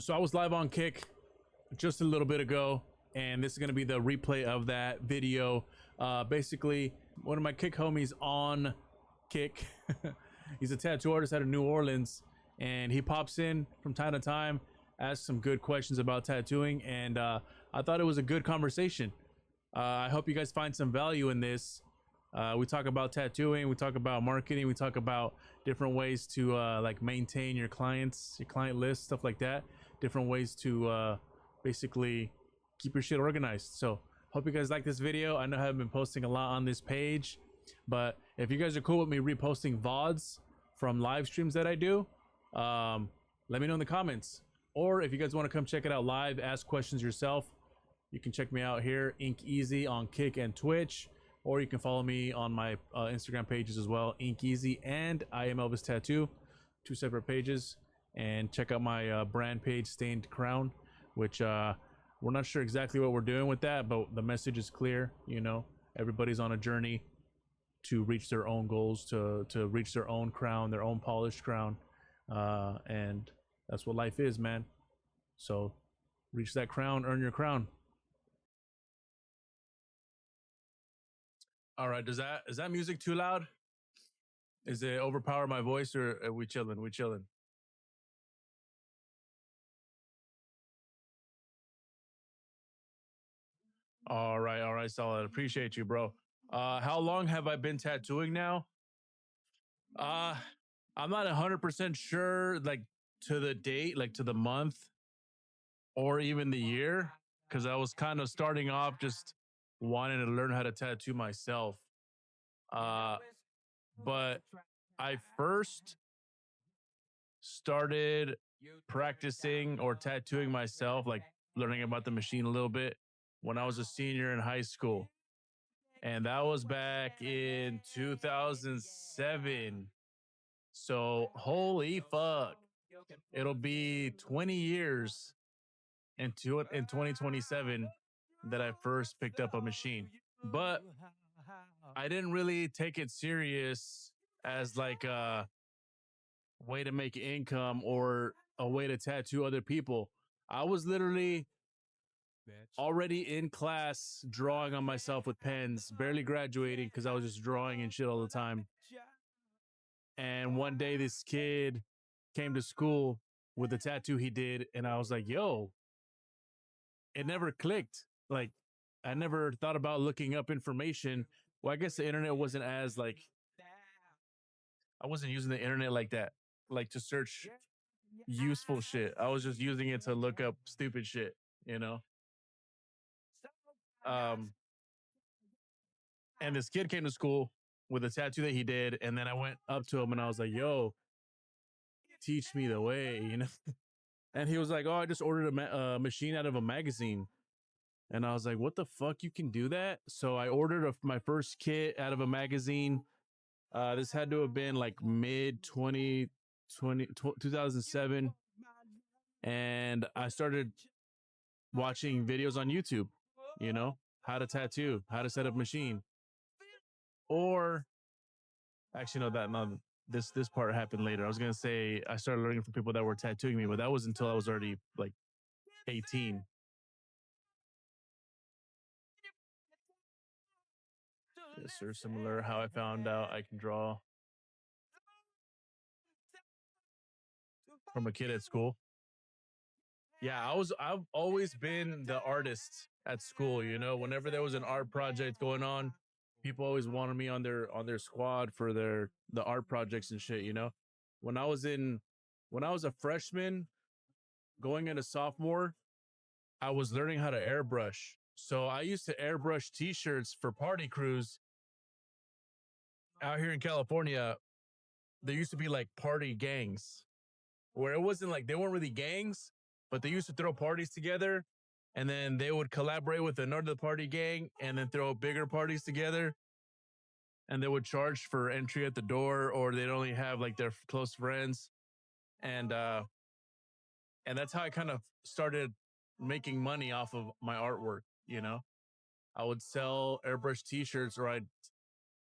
So I was live on Kick just a little bit ago, and this is going to be the replay of that video. Basically, one of my Kick homies on Kick, he's a tattoo artist out of New Orleans, and he pops in from time to time, asks some good questions about tattooing, and I thought it was a good conversation. I hope you guys find some value in this. We talk about tattooing, we talk about marketing, we talk about different ways to like maintain your clients, your client list, stuff like that. Different ways to basically keep your shit organized. So hope you guys like this video. I know I haven't been posting a lot on this page, but if you guys are cool with me reposting VODs from live streams that I do, let me know in the comments. Or if you guys want to come check it out live, ask questions yourself, you can check me out here, Ink Easy on Kick and Twitch. Or you can follow me on my Instagram pages as well, Ink Easy and I Am Elvis Tattoo, 2 separate pages. And check out my brand page, Stained Crown, which we're not sure exactly what we're doing with that, but the message is clear. You know, everybody's on a journey to reach their own goals, to reach their own crown, their own polished crown, and that's what life is, man. So reach that crown, earn your crown. All right, is that music too loud? Is it overpower my voice, or are we chilling? We chilling. All right, solid. Appreciate you, bro. How long have I been tattooing now? I'm not 100% sure, like to the date, like to the month, or even the year, because I was kind of starting off just wanting to learn how to tattoo myself. But I first started practicing or tattooing myself, like learning about the machine a little bit, when I was a senior in high school. And that was back in 2007. So holy fuck. It'll be 20 years in 2027 that I first picked up a machine. But I didn't really take it serious as like a way to make income or a way to tattoo other people. I was literally already in class drawing on myself with pens, barely graduating because I was just drawing and shit all the time. And one day this kid came to school with a tattoo he did, and I was like, yo, it never clicked. Like, I never thought about looking up information. Well, I guess the internet wasn't as like, I wasn't using the internet like that, like to search useful shit. I was just using it to look up stupid shit, you know? And this kid came to school with a tattoo that he did, and then I went up to him and I was like, yo, teach me the way, you know? And he was like, oh, I just ordered a machine out of a magazine. And I was like, what the fuck? You can do that? So I ordered my first kit out of a magazine. This had to have been like mid 2007. And I started watching videos on YouTube, you know, how to tattoo, how to set up machine. Or actually, no, this part happened later. I was gonna say I started learning from people that were tattooing me, but that was until I was already like 18. Yes, sir. Similar how I found out I can draw from a kid at school. Yeah, I've always been the artist at school, you know. Whenever there was an art project going on, people always wanted me on their squad for the art projects and shit, you know. When I was a freshman going into sophomore, I was learning how to airbrush. So I used to airbrush t-shirts for party crews out here in California. There used to be like party gangs where it wasn't like, they weren't really gangs, but they used to throw parties together, and then they would collaborate with another party gang and then throw bigger parties together, and they would charge for entry at the door, or they'd only have like their close friends. And that's how I kind of started making money off of my artwork, you know. I would sell airbrush t-shirts, or I'd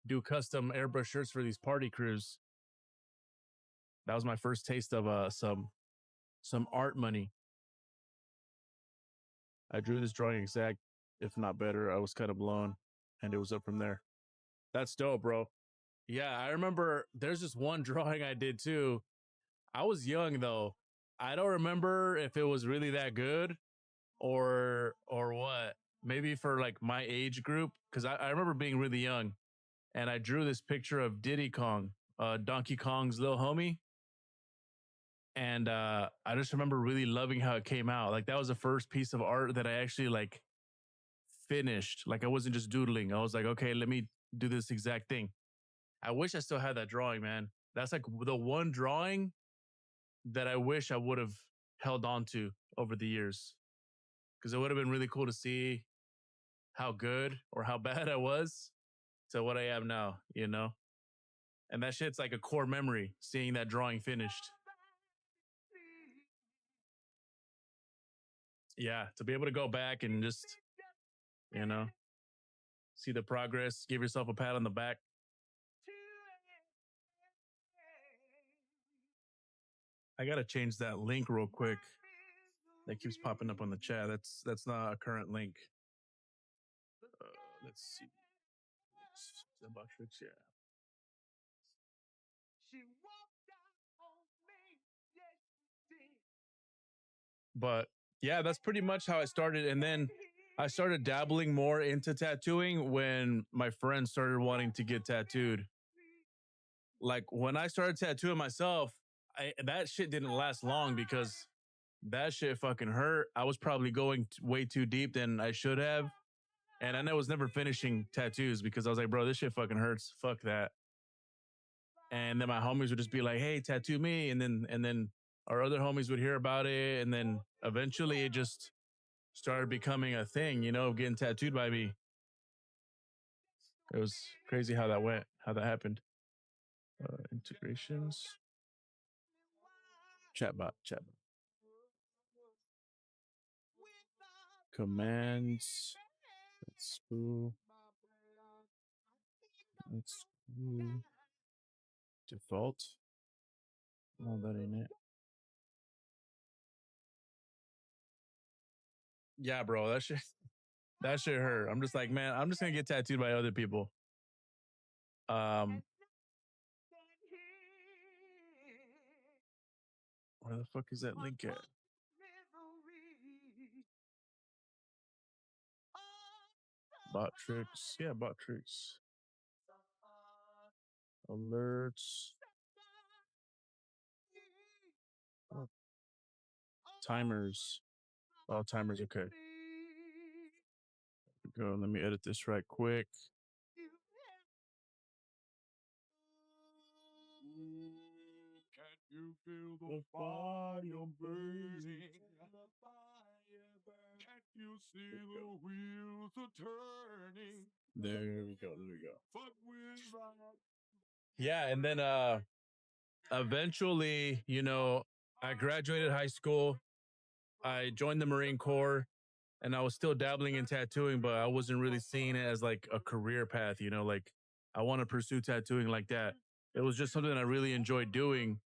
do custom airbrush shirts for these party crews. That was my first taste of some art money. I drew this drawing exact, if not better. I was kind of blown, and it was up from there. That's dope, bro. Yeah, I remember there's this one drawing I did too. I was young though. I don't remember if it was really that good or what. Maybe for like my age group, because I remember being really young and I drew this picture of Diddy Kong, Donkey Kong's little homie. And I just remember really loving how it came out. Like that was the first piece of art that I actually like finished. Like I wasn't just doodling. I was like, okay, let me do this exact thing. I wish I still had that drawing, man. That's like the one drawing that I wish I would have held on to over the years because it would have been really cool to see how good or how bad I was to what I am now, you know? And that shit's like a core memory, seeing that drawing finished. Yeah, to be able to go back and just, you know, see the progress, give yourself a pat on the back. I gotta change that link real quick. That keeps popping up on the chat. That's not a current link. Let's see. The Botrix, yeah. But yeah, that's pretty much how I started. And then I started dabbling more into tattooing when my friends started wanting to get tattooed. Like when I started tattooing myself, that shit didn't last long because that shit fucking hurt. I was probably going way too deep than I should have. And I was never finishing tattoos because I was like, bro, this shit fucking hurts. Fuck that. And then my homies would just be like, hey, tattoo me. And then our other homies would hear about it. And then eventually it just started becoming a thing, you know, getting tattooed by me. It was crazy how that went, how that happened. Integrations. Chatbot. Commands. Let's go. Default. No, that ain't it. Yeah, bro, that shit hurt. I'm just like, man, I'm just gonna get tattooed by other people. Where the fuck is that link at? Botrix. Yeah, Botrix. Alerts. Oh. Timers. Oh, timers. Okay. Go. Let me edit this right quick. Can you feel the fire burning? Can't you see the wheels are turning? There we go. Yeah, and then eventually, you know, I graduated high school. I joined the Marine Corps and I was still dabbling in tattooing, but I wasn't really seeing it as like a career path, you know, like I want to pursue tattooing like that. It was just something I really enjoyed doing.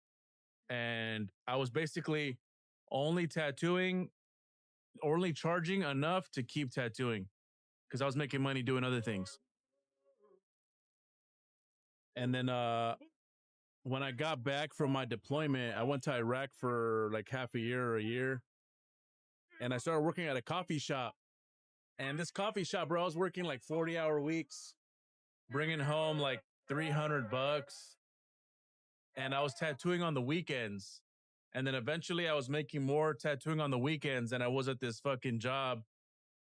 And I was basically only tattooing, only charging enough to keep tattooing because I was making money doing other things. And then when I got back from my deployment, I went to Iraq for like half a year or a year. And I started working at a coffee shop. And this coffee shop, bro, I was working like 40-hour weeks, bringing home like $300. And I was tattooing on the weekends. And then eventually I was making more tattooing on the weekends than I was at this fucking job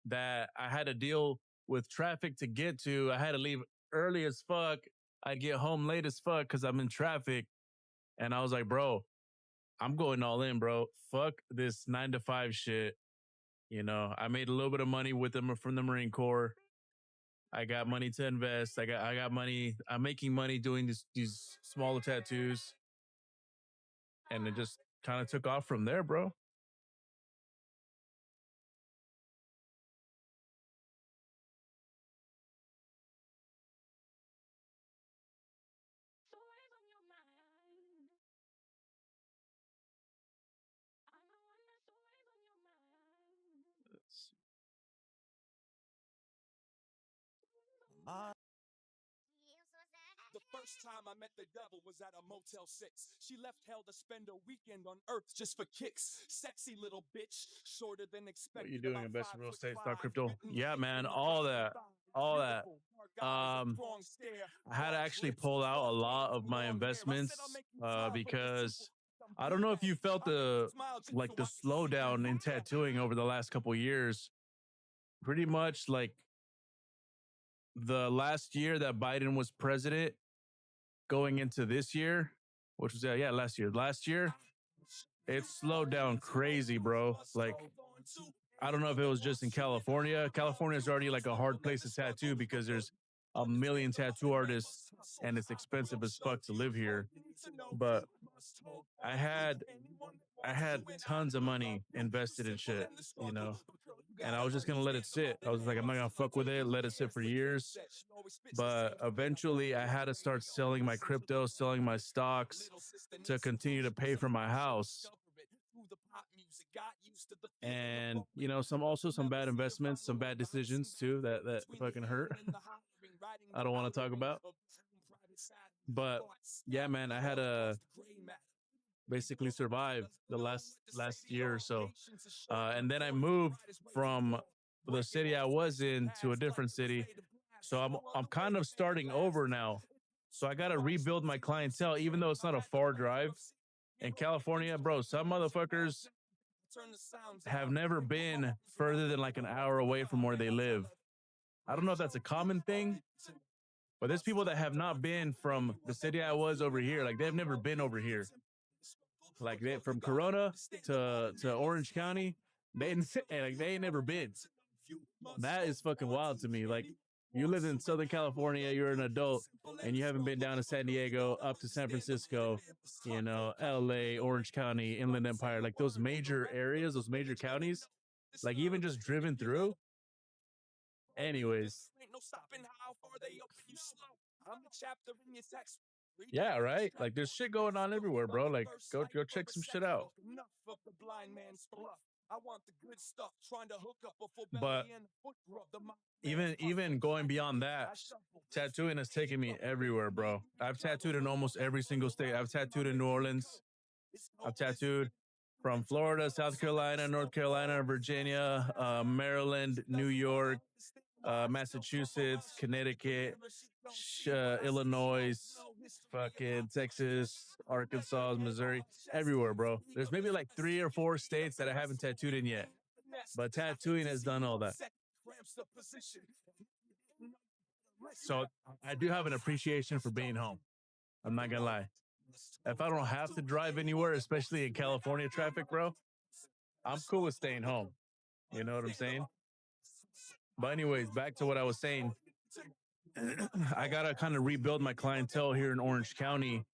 that I had to deal with traffic to get to. I had to leave early as fuck. I'd get home late as fuck because I'm in traffic. And I was like, bro, I'm going all in, bro. Fuck this 9 to 5 shit. You know, I made a little bit of money with them from the Marine Corps. I got money to invest. I got money. I'm making money doing these smaller tattoos. And it just kind of took off from there, bro. Let's see. The first time I met the devil was at a Motel 6. She left hell to spend a weekend on Earth just for kicks. Sexy little bitch, shorter than expected. What are you doing? Invest in real estate, stock, crypto? Yeah, man, all that. I had to actually pull out a lot of my investments because I don't know if you felt the slowdown in tattooing over the last couple of years. Pretty much like the last year that Biden was president, going into this year, which was last year, it slowed down crazy, bro. Like, I don't know if it was just in California. California is already like a hard place to tattoo because there's a million tattoo artists and it's expensive as fuck to live here. But I had tons of money invested in shit, you know, and I was just gonna let it sit. I was like, I'm not gonna fuck with it, let it sit for years. But eventually I had to start selling my crypto, selling my stocks to continue to pay for my house. And you know, some bad investments, some bad decisions too that fucking hurt. I don't want to talk about. But yeah, man, I had to basically survive the last year or so. And then I moved from the city I was in to a different city. So I'm kind of starting over now. So I got to rebuild my clientele, even though it's not a far drive. In California, bro, some motherfuckers have never been further than like an hour away from where they live. I don't know if that's a common thing, but there's people that have not been from the city I was over here. Like they've never been over here. Like they from Corona to Orange County, they ain't never been. That is fucking wild to me. Like you live in Southern California, you're an adult, and you haven't been down to San Diego, up to San Francisco, you know, LA, Orange County, Inland Empire, like those major areas, those major counties, like even just driven through. Anyways. Yeah, right. Like there's shit going on everywhere, bro. Like go check some shit out. But even going beyond that, tattooing has taken me everywhere, bro. I've tattooed in almost every single state. I've tattooed in New Orleans. I've tattooed from Florida, South Carolina, North Carolina, Virginia, Maryland, New York, Massachusetts, Connecticut, Illinois, fucking Texas, Arkansas, Missouri, everywhere, bro. There's maybe like 3 or 4 states that I haven't tattooed in yet, but tattooing has done all that. So I do have an appreciation for being home. I'm not gonna lie. If I don't have to drive anywhere, especially in California traffic, bro, I'm cool with staying home. You know what I'm saying? But anyways, back to what I was saying. I gotta kind of rebuild my clientele here in Orange County.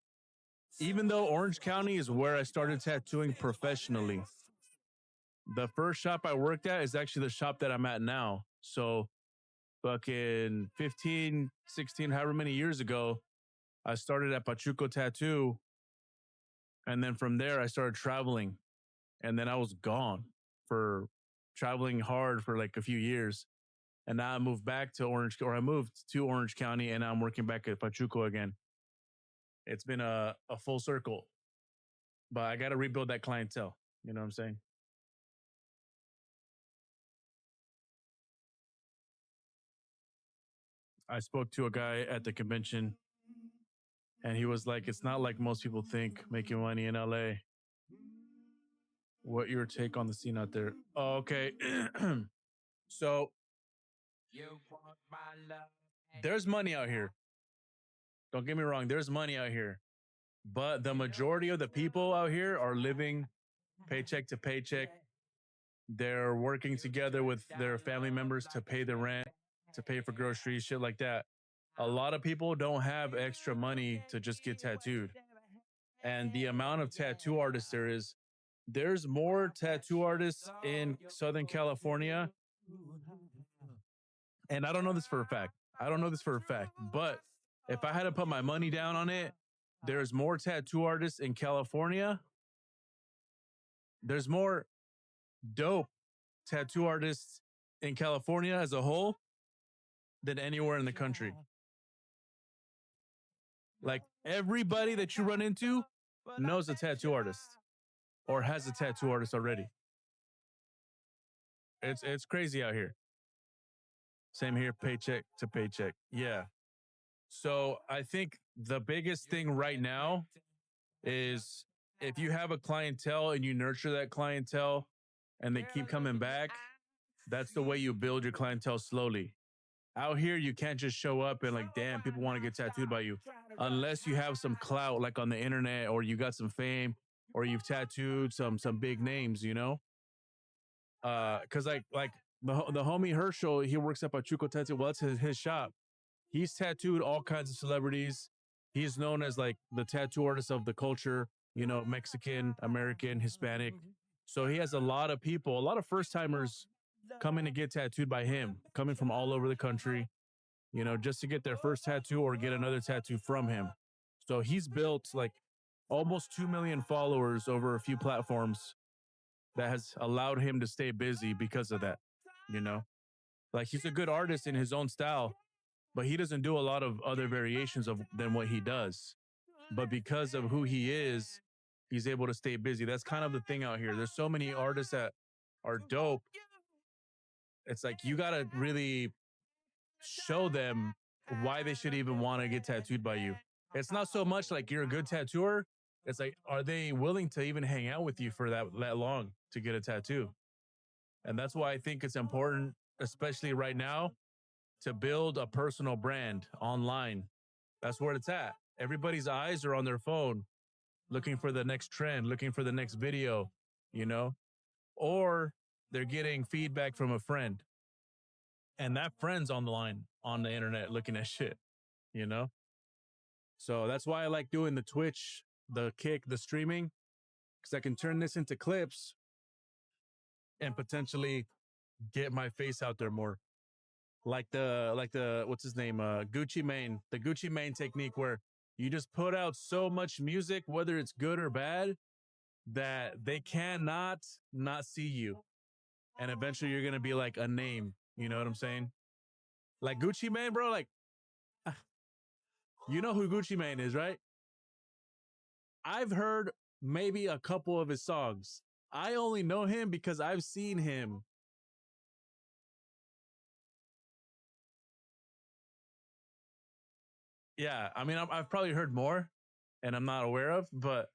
Even though Orange County is where I started tattooing professionally, the first shop I worked at is actually the shop that I'm at now. So fucking 15, 16, however many years ago, I started at Pachuco Tattoo. And then from there, I started traveling. And then I was gone for traveling hard for like a few years. And now I moved I moved to Orange County and now I'm working back at Pachuco again. It's been a full circle, but I got to rebuild that clientele. You know what I'm saying? I spoke to a guy at the convention and he was like, it's not like most people think making money in LA. What your take on the scene out there? Oh, okay. So there's money out here. Don't get me wrong. There's money out here, but the majority of the people out here are living paycheck to paycheck. They're working together with their family members to pay the rent, to pay for groceries, shit like that. A lot of people don't have extra money to just get tattooed. And the amount of tattoo artists there's more tattoo artists in Southern California. And I don't know this for a fact. But if I had to put my money down on it, there's more tattoo artists in California. There's more dope tattoo artists in California as a whole than anywhere in the country. Like everybody that you run into knows a tattoo artist or has a tattoo artist already. It's crazy out here. Same here, paycheck to paycheck. Yeah. So I think the biggest thing right now is if you have a clientele and you nurture that clientele and they keep coming back, that's the way you build your clientele slowly. Out here, you can't just show up and like, damn, people want to get tattooed by you. Unless you have some clout like on the internet or you got some fame or you've tattooed some big names, you know? Cause like the homie Herschel, he works at Pachuco Tattoo. Well, that's his shop. He's tattooed all kinds of celebrities. He's known as like the tattoo artist of the culture, you know, Mexican, American, Hispanic. So he has a lot of people, a lot of first timers coming to get tattooed by him, coming from all over the country, you know, just to get their first tattoo or get another tattoo from him. So he's built like almost 2 million followers over a few platforms that has allowed him to stay busy because of that, you know? Like he's a good artist in his own style, but he doesn't do a lot of other variations of than what he does. But because of who he is, he's able to stay busy. That's kind of the thing out here. There's so many artists that are dope. It's like you got to really show them why they should even want to get tattooed by you. It's not so much like you're a good tattooer. It's like, are they willing to even hang out with you for that long to get a tattoo? And that's why I think it's important, especially right now, to build a personal brand online. That's where it's at. Everybody's eyes are on their phone, looking for the next trend, looking for the next video, you know, or they're getting feedback from a friend. And that friend's on the line on the internet looking at shit, you know? So that's why I like doing the Twitch, the Kick, the streaming, because I can turn this into clips and potentially get my face out there more. Like the what's his name? Gucci Mane, the Gucci Mane technique where you just put out so much music, whether it's good or bad, that they cannot not see you. And eventually you're gonna be like a name. You know what I'm saying? Like Gucci Mane, bro, like you know who Gucci Mane is, right? I've heard maybe a couple of his songs. I only know him because I've seen him. Yeah, I mean, I've probably heard more and I'm not aware of, but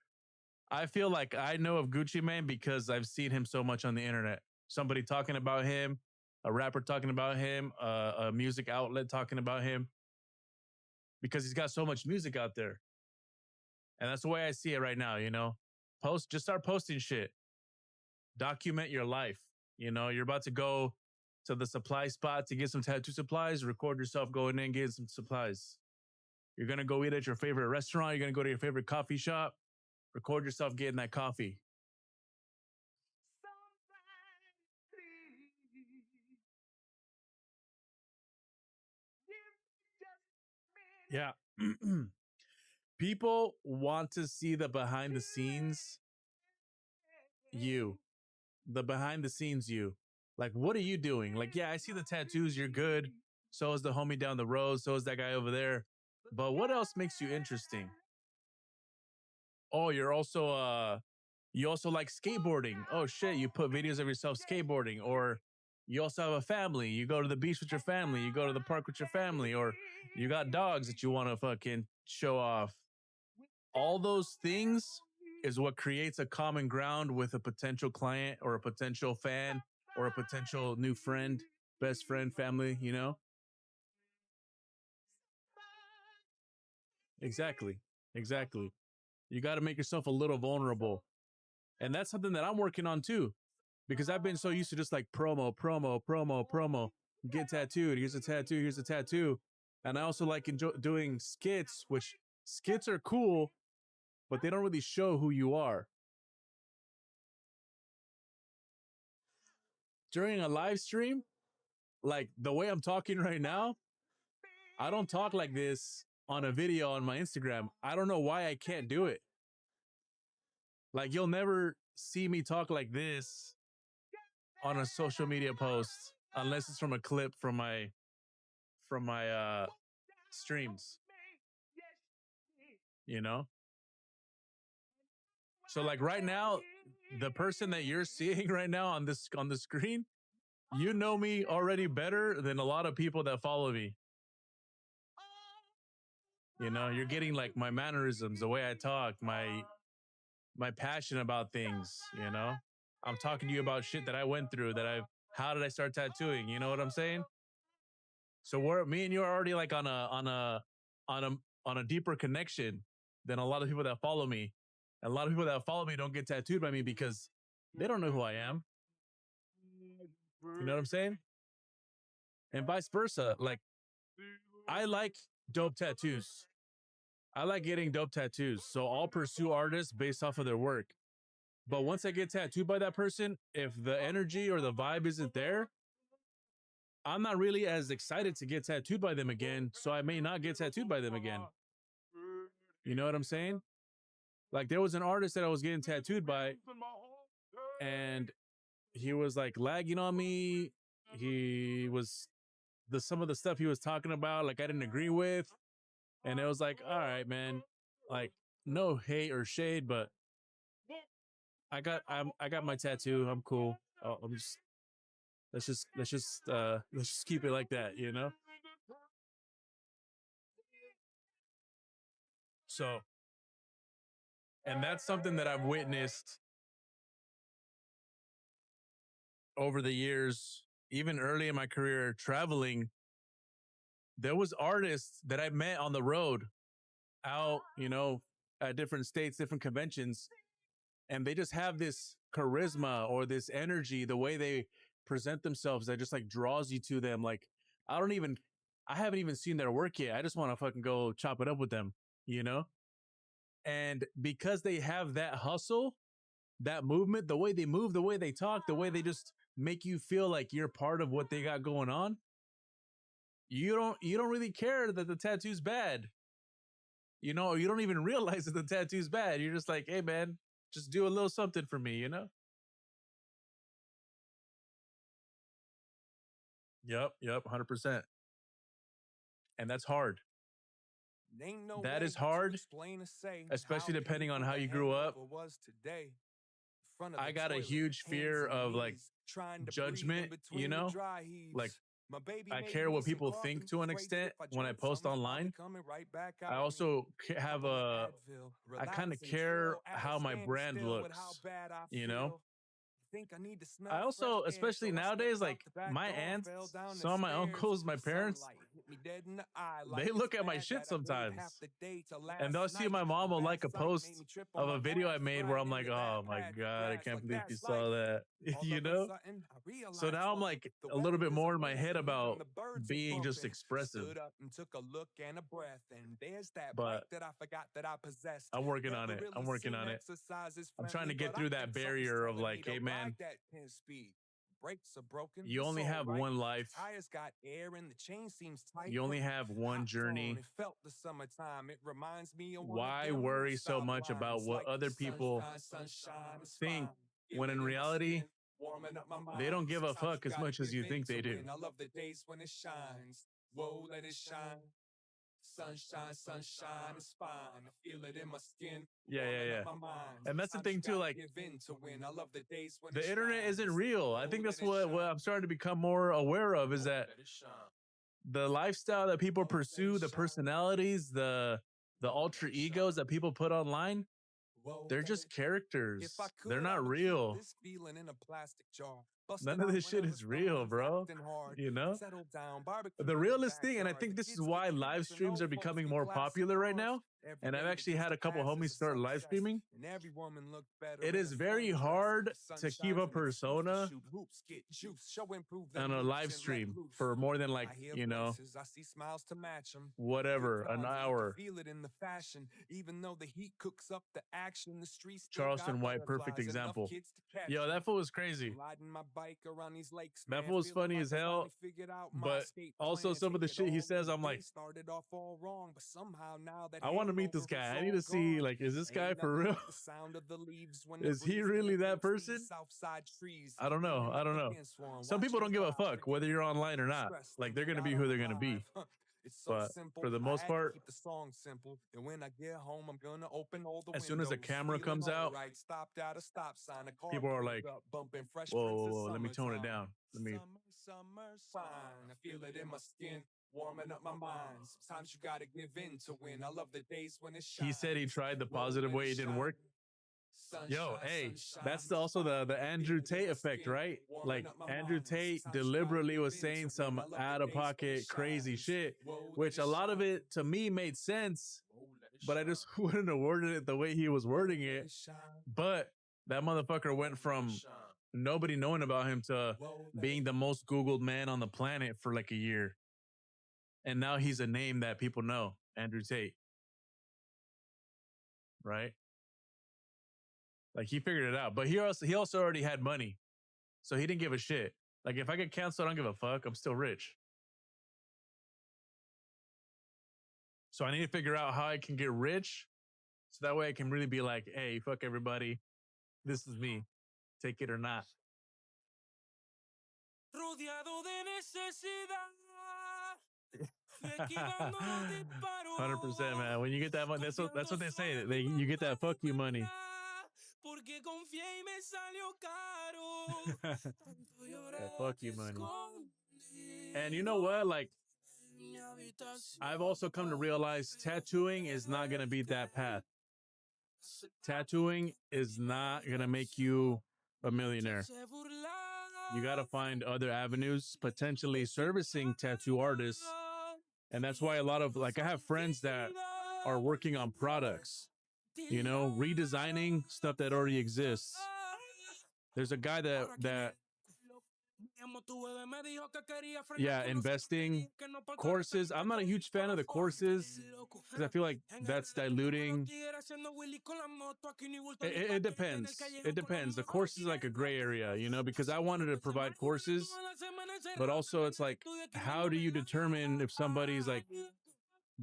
I feel like I know of Gucci Mane because I've seen him so much on the internet. Somebody talking about him, a rapper talking about him, a music outlet talking about him because he's got so much music out there. And that's the way I see it right now, you know? Just start posting shit. Document your life. You know, you're about to go to the supply spot to get some tattoo supplies, record yourself going in, getting some supplies. You're going to go eat at your favorite restaurant. You're going to go to your favorite coffee shop. Record yourself getting that coffee. Yeah. People want to see the behind the scenes you, the behind the scenes you. Like, what are you doing? Like, yeah, I see the tattoos. You're good. So is the homie down the road. So is that guy over there. But what else makes you interesting? Oh, you also like skateboarding. Oh shit, you put videos of yourself skateboarding, or you also have a family. You go to the beach with your family, you go to the park with your family, or you got dogs that you want to fucking show off. All those things is what creates a common ground with a potential client or a potential fan or a potential new friend, best friend, family, you know? Exactly. Exactly. You got to make yourself a little vulnerable. And that's something that I'm working on too, because I've been so used to just like promo, get tattooed. Here's a tattoo. Here's a tattoo. And I also like doing skits, which skits are cool, but they don't really show who you are. During a live stream, like the way I'm talking right now, I don't talk like this on a video on my Instagram. I don't know why I can't do it. Like you'll never see me talk like this on a social media post unless it's from a clip from from my streams, you know? So like right now, the person that you're seeing right now on the screen, you know me already better than a lot of people that follow me. You know, you're getting like my mannerisms, the way I talk, my passion about things, you know? I'm talking to you about shit that I went through how did I start tattooing? You know what I'm saying? So me and you are already like on a deeper connection than a lot of people that follow me. And a lot of people that follow me don't get tattooed by me because they don't know who I am. You know what I'm saying? And vice versa. Like I like dope tattoos. I like getting dope tattoos. So I'll pursue artists based off of their work. But once I get tattooed by that person, if the energy or the vibe isn't there, I'm not really as excited to get tattooed by them again. So I may not get tattooed by them again. You know what I'm saying? Like there was an artist that I was getting tattooed by, and he was like lagging on me. He was some of the stuff he was talking about, like I didn't agree with. And it was like, all right, man, like no hate or shade, but I got my tattoo. I'm cool. I'm just let's just keep it like that, you know? So, and that's something that I've witnessed over the years, even early in my career traveling. There was artists that I met on the road out, you know, at different states, different conventions, and they just have this charisma or this energy, the way they present themselves that just like draws you to them. Like I haven't even seen their work yet. I just want to fucking go chop it up with them, you know? And because they have that hustle, that movement, the way they move, the way they talk, the way they just make you feel like you're part of what they got going on, you don't really care that the tattoo's bad. You know, you don't even realize that the tattoo's bad. You're just like, hey man, just do a little something for me, you know? Yep, 100%. And that's hard. That is hard, especially depending on how you grew up. I got a huge fear of like judgment, you know? Like I care what people think to an extent when I post online. I also I kind of care how my brand looks, you know? I also, especially nowadays, like my aunts, some of my uncles, my parents, they look at my shit sometimes. And they'll see my mom will like a post of a video I made where I'm like, oh my God, I can't believe you saw that. You know? So now I'm like a little bit more in my head about being just expressive. But I'm working on it. I'm working on it. I'm trying to get through that barrier of like, hey man, you only have one life. You only have one journey. Why worry so much about what other people think when in reality, they don't give a fuck as much as you think they do. I love the days when it shines. Whoa, let it shine. Sunshine, sunshine is fine. I feel it in my skin. Yeah. And that's the thing too, like the internet isn't real. I think that's what I'm starting to become more aware of is that the lifestyle that people pursue, the personalities, the alter egos that people put online, they're just characters. They're not real. None of this shit is real, bro. You know? The realest thing, and I think this is why live streams are becoming more popular right now. And I've actually had a couple homies start live streaming. It is very hard to keep a persona on a live stream for more than like, you know, whatever, an hour. Charleston White, perfect example. Yo, that fool was crazy. bike around these lakes. That man, fool's feeling funny like as I hell, finally figured out my but escape also plan, some of the take it shit he all says, in I'm one like, day, started off all wrong, but somehow now that I want to meet this hangover is guy. I need all to see, gone. like, is this guy Ain't for nothing real? like the sound of the leaves when the Is he breeze really that penetrates these person? Southside trees. I don't know. Feeling I like don't the know. Kinswan, Some people watching don't the give a clouds, fuck whether you're forgetting online or not. stress, Like, they're thinking going to about be who I'm they're going to be. alive. It's so But simple. for the I most had to part, keep the song simple. And when I get home, I'm gonna open all the as soon as a windows. camera Feeling comes out, alright. Stopped at a stop sign. A car people are pulled like, up, bumping Fresh whoa, Prince whoa, of whoa, let me tone it Summertime. down. Let me. Summer, fine. I feel it in my skin, warming up my mind. Sometimes you gotta give in to win. I love the days when it shines. He said he tried the Whoa, positive let way, it didn't work. Yo, hey, that's also the Andrew Tate effect, right? Like Andrew Tate deliberately was saying some out of pocket crazy shit, which a lot of it to me made sense, but I just wouldn't have worded it the way he was wording it. But that motherfucker went from nobody knowing about him to being the most Googled man on the planet for like a year. And now he's a name that people know, Andrew Tate. Right? Like he figured it out, but he also already had money, so he didn't give a shit. Like if I get canceled, I don't give a fuck. I'm still rich, so I need to figure out how I can get rich, so that way I can really be like, hey, fuck everybody, this is me, take it or not. Rodeado de necesidad. 100%, man. When you get that money, that's what they say. You get that fuck you money. That fuck you money. And you know what? Like, I've also come to realize tattooing is not gonna be that path. Tattooing is not gonna make you a millionaire. You gotta find other avenues, potentially servicing tattoo artists. And that's why a lot of, like, I have friends that are working on products, you know, redesigning stuff that already exists. There's a guy that investing courses. I'm not a huge fan of the courses because I feel like that's diluting. It depends. It depends. The course is like a gray area, you know, because I wanted to provide courses, but also it's like, how do you determine if somebody's like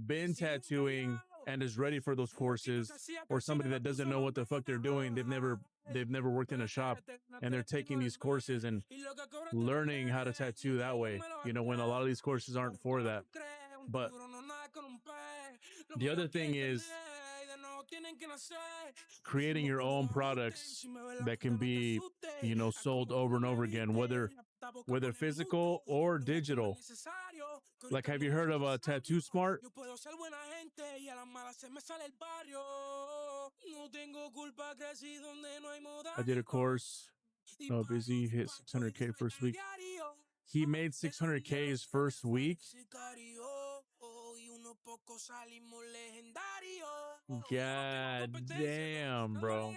been tattooing and is ready for those courses, or somebody that doesn't know what the fuck they're doing? They've never worked in a shop and they're taking these courses and learning how to tattoo that way, you know, when a lot of these courses aren't for that. But the other thing is creating your own products that can be, you know, sold over and over again, whether physical or digital. Like, have you heard of Tattoo Smart? I did a course. No, busy, hit 600K first week. He made 600K his first week. God damn, bro.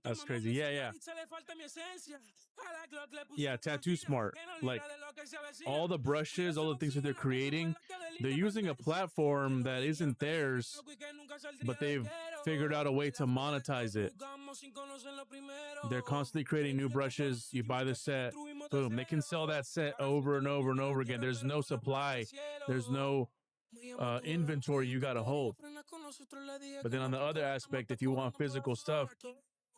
That's crazy. Yeah. Yeah, Tattoo Smart. Like, all the brushes, all the things that they're creating, they're using a platform that isn't theirs, but they've figured out a way to monetize it. They're constantly creating new brushes. You buy the set, boom, they can sell that set over and over and over again. There's no supply. There's no inventory you got to hold. But then on the other aspect, if you want physical stuff,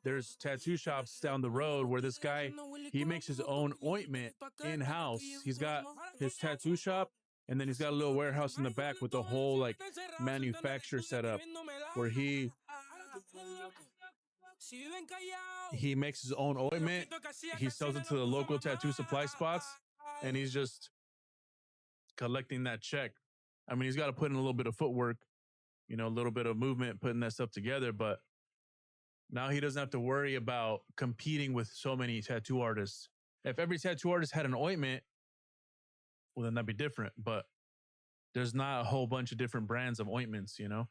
there's tattoo shops down the road where this guy, he makes his own ointment in-house. He's got his tattoo shop, and then he's got a little warehouse in the back with a whole like manufacturer setup where he makes his own ointment. He sells it to the local tattoo supply spots, and he's just collecting that check. I mean, he's got to put in a little bit of footwork, you know, a little bit of movement, putting that stuff together. But now he doesn't have to worry about competing with so many tattoo artists. If every tattoo artist had an ointment, well, then that'd be different. But there's not a whole bunch of different brands of ointments, you know?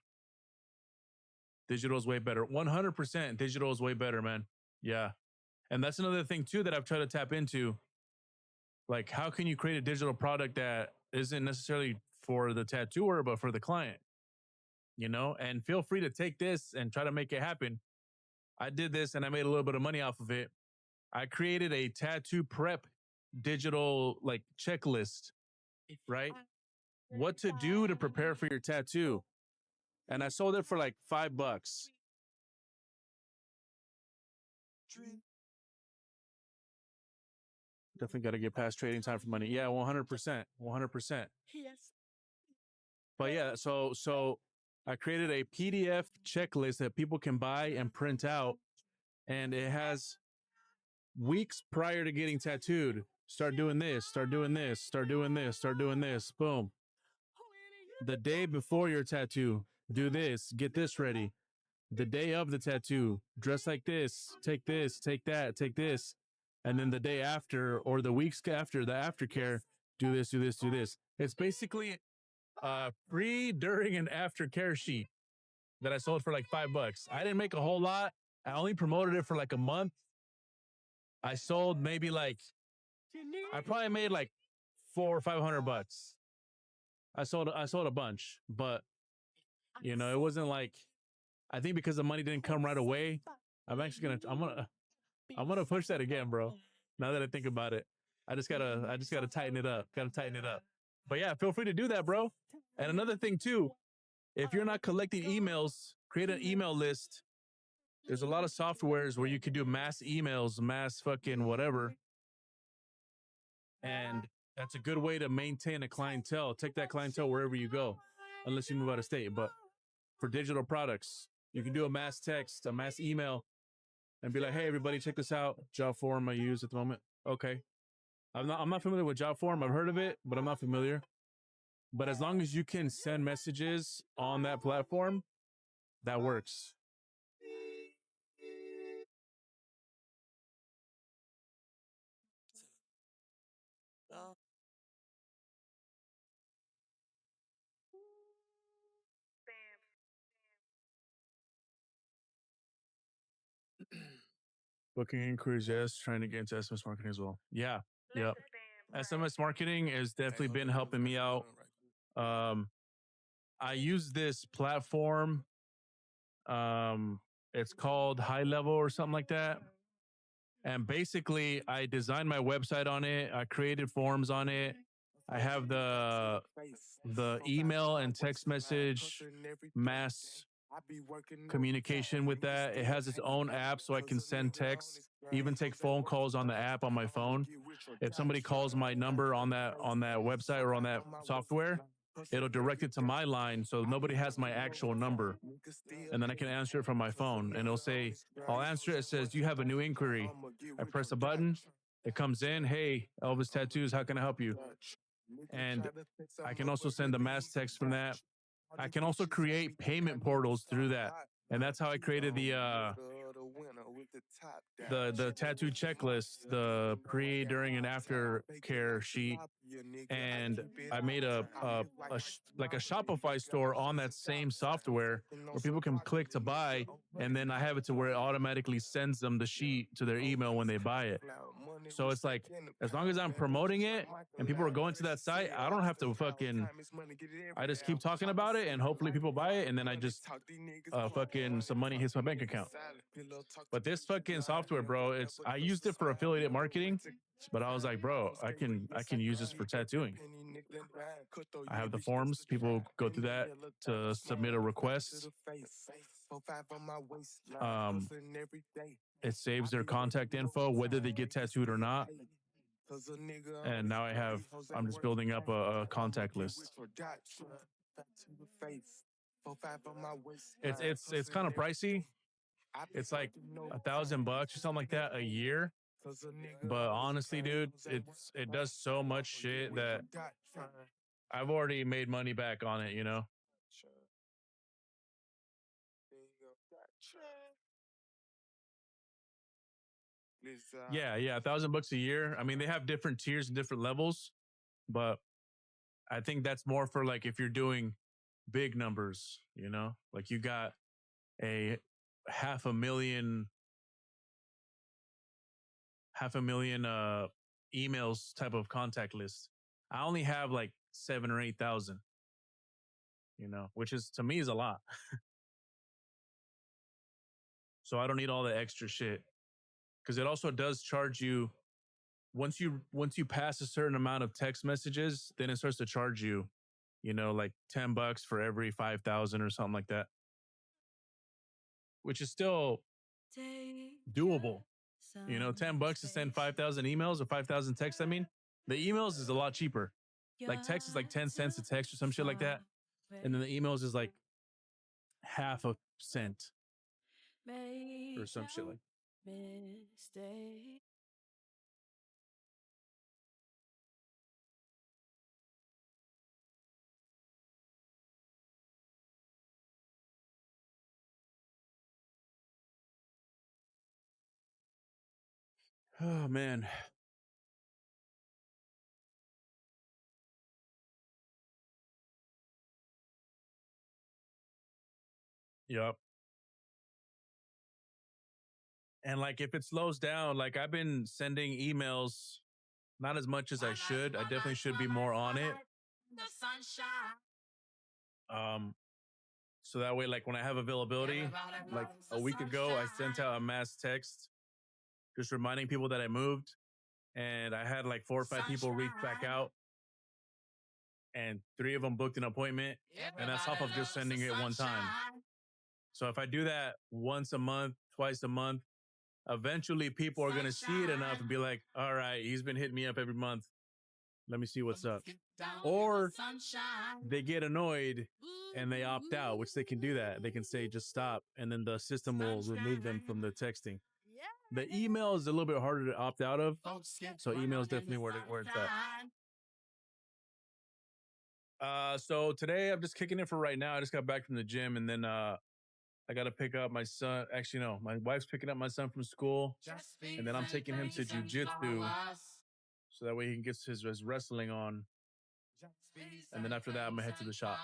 Digital is way better. 100% digital is way better, man. Yeah. And that's another thing too that I've tried to tap into. Like, how can you create a digital product that isn't necessarily for the tattooer, but for the client, you know? And feel free to take this and try to make it happen. I did this and I made a little bit of money off of it. I created a tattoo prep digital like checklist, right? What to do to prepare for your tattoo. And I sold it for like $5. Definitely got to get past trading time for money. Yeah, 100%. 100%. But yeah, so I created a PDF checklist that people can buy and print out, and it has weeks prior to getting tattooed. Start doing this, start doing this, start doing this, start doing this. Boom. The day before your tattoo, do this, get this ready. The day of the tattoo, dress like this, take that, take this. And then the day after or the weeks after, the aftercare, do this, do this, do this. It's basically pre, during, and after care sheet that I sold for like $5. I didn't make a whole lot. I only promoted it for like a month. I sold maybe like, I probably made like $400 or $500. I sold a bunch, but you know, it wasn't like, I think because the money didn't come right away. I'm gonna push that again, bro. Now that I think about it, I just gotta tighten it up. Gotta tighten it up. But yeah, feel free to do that, bro. And another thing too, if you're not collecting emails, create an email list. There's a lot of softwares where you can do mass emails, mass fucking whatever. And that's a good way to maintain a clientele. Take that clientele wherever you go, unless you move out of state. But for digital products, you can do a mass text, a mass email, and be like, hey, everybody, check this out. Job form I use at the moment. Okay. I'm not familiar with job form. I've heard of it, but I'm not familiar. But as long as you can send messages on that platform, that works. Booking inquiries, yes. Trying to get into SMS marketing as well. Yeah. Yeah. SMS marketing has definitely been helping me out. I use this platform. It's called High Level or something like that. And basically, I designed my website on it. I created forms on it. I have the email and text message mass communication with that. It has its own app, so I can send texts, even take phone calls on the app on my phone. If somebody calls my number on that website or on that software, it'll direct it to my line, so nobody has my actual number, and then I can answer it from my phone. And it'll say, I'll answer it. It says, you have a new inquiry. I press a button. It comes in. Hey, Elvis Tattoos, how can I help you? And I can also send a mass text from that. I can also create payment portals through that. And that's how I created the tattoo checklist, the pre, during, and after care sheet. And I made like a Shopify store on that same software where people can click to buy, and then I have it to where it automatically sends them the sheet to their email when they buy it. So it's like, as long as I'm promoting it and people are going to that site, I don't have to I just keep talking about it and hopefully people buy it, and then I just fucking some money hits my bank account. But this fucking software, bro, I used it for affiliate marketing, but I was like, bro, I can use this for tattooing. I have the forms. People go through that to submit a request. It saves their contact info, whether they get tattooed or not. And now I'm just building up a contact list. It's kind of pricey. It's like $1,000 or something like that a year. But honestly, dude, it does so much shit that I've already made money back on it, you know? Yeah, yeah, $1,000 a year. I mean, they have different tiers and different levels, but I think that's more for like if you're doing big numbers, you know, like you got a half a million emails type of contact list. I only have like 7 or 8,000, you know, which is to me is a lot. So I don't need all the extra shit. because it also does charge you once you pass a certain amount of text messages, then it starts to charge you, like $10 for every 5,000 or something like that, which is still doable. 10 bucks to send 5,000 emails or 5,000 texts. I mean, the emails is a lot cheaper. Like text is like 10 cents a text or some shit like that. And then the emails is like half a cent or some shit like. Oh man. Yep. And like if it slows down, like I've been sending emails not as much as I should. I definitely should be more on it. Um so that way like when I have availability, like a week ago I sent out a mass text just reminding people that I moved, and I had like 4 or 5 people reach back out, and 3 of them booked an appointment, and that's off of just sending it one time. So if I do that once a month, twice a month, eventually people are going to see it enough and be like, all right, he's been hitting me up every month. Let me see what's up. Or they get annoyed and they opt out, which they can do that. They can say, just stop. And then the system will remove them from the texting. The email is a little bit harder to opt out of. So email is definitely where it's at. So today I'm just kicking it for right now. I just got back from the gym, and then I got to pick up my son. Actually, no, my wife's picking up my son from school, and then I'm taking him to jujitsu so that way he can get his wrestling on. And then after that, I'm gonna head to the shop,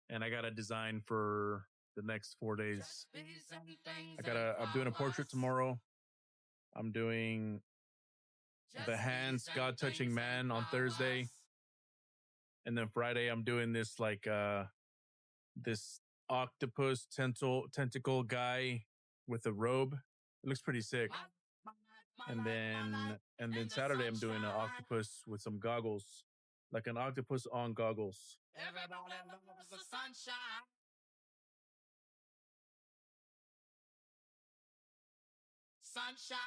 and I got a design for the next 4 days. I'm doing a portrait tomorrow. I'm doing the hands God touching man on Thursday. And then Friday, I'm doing this like this octopus tentacle guy with a robe. It looks pretty sick. And then Saturday, I'm doing an octopus with some goggles, like an octopus on goggles. Everybody loves the sunshine. Sunshine.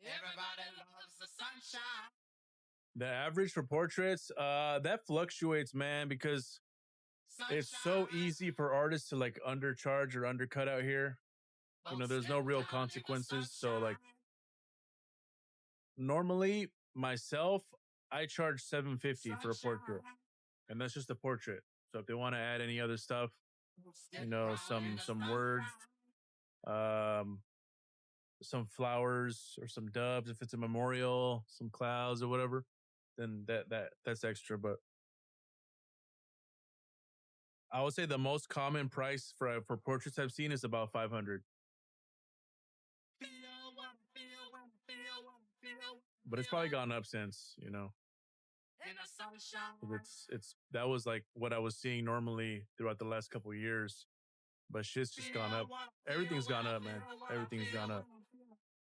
Everybody loves the sunshine. The average for portraits, that fluctuates, man, because it's so easy for artists to like undercharge or undercut out here. There's no real consequences. So like normally myself, I charge $750 for a portrait, and that's just a portrait. So if they want to add any other stuff, some words, um, some flowers or some doves, if it's a memorial, some clouds or whatever, then that's extra. But I would say the most common price for portraits I've seen is about 500. But it's probably gone up since. It's that was like what I was seeing normally throughout the last couple of years, but shit's just gone up. Everything's gone up, man. Everything's gone up.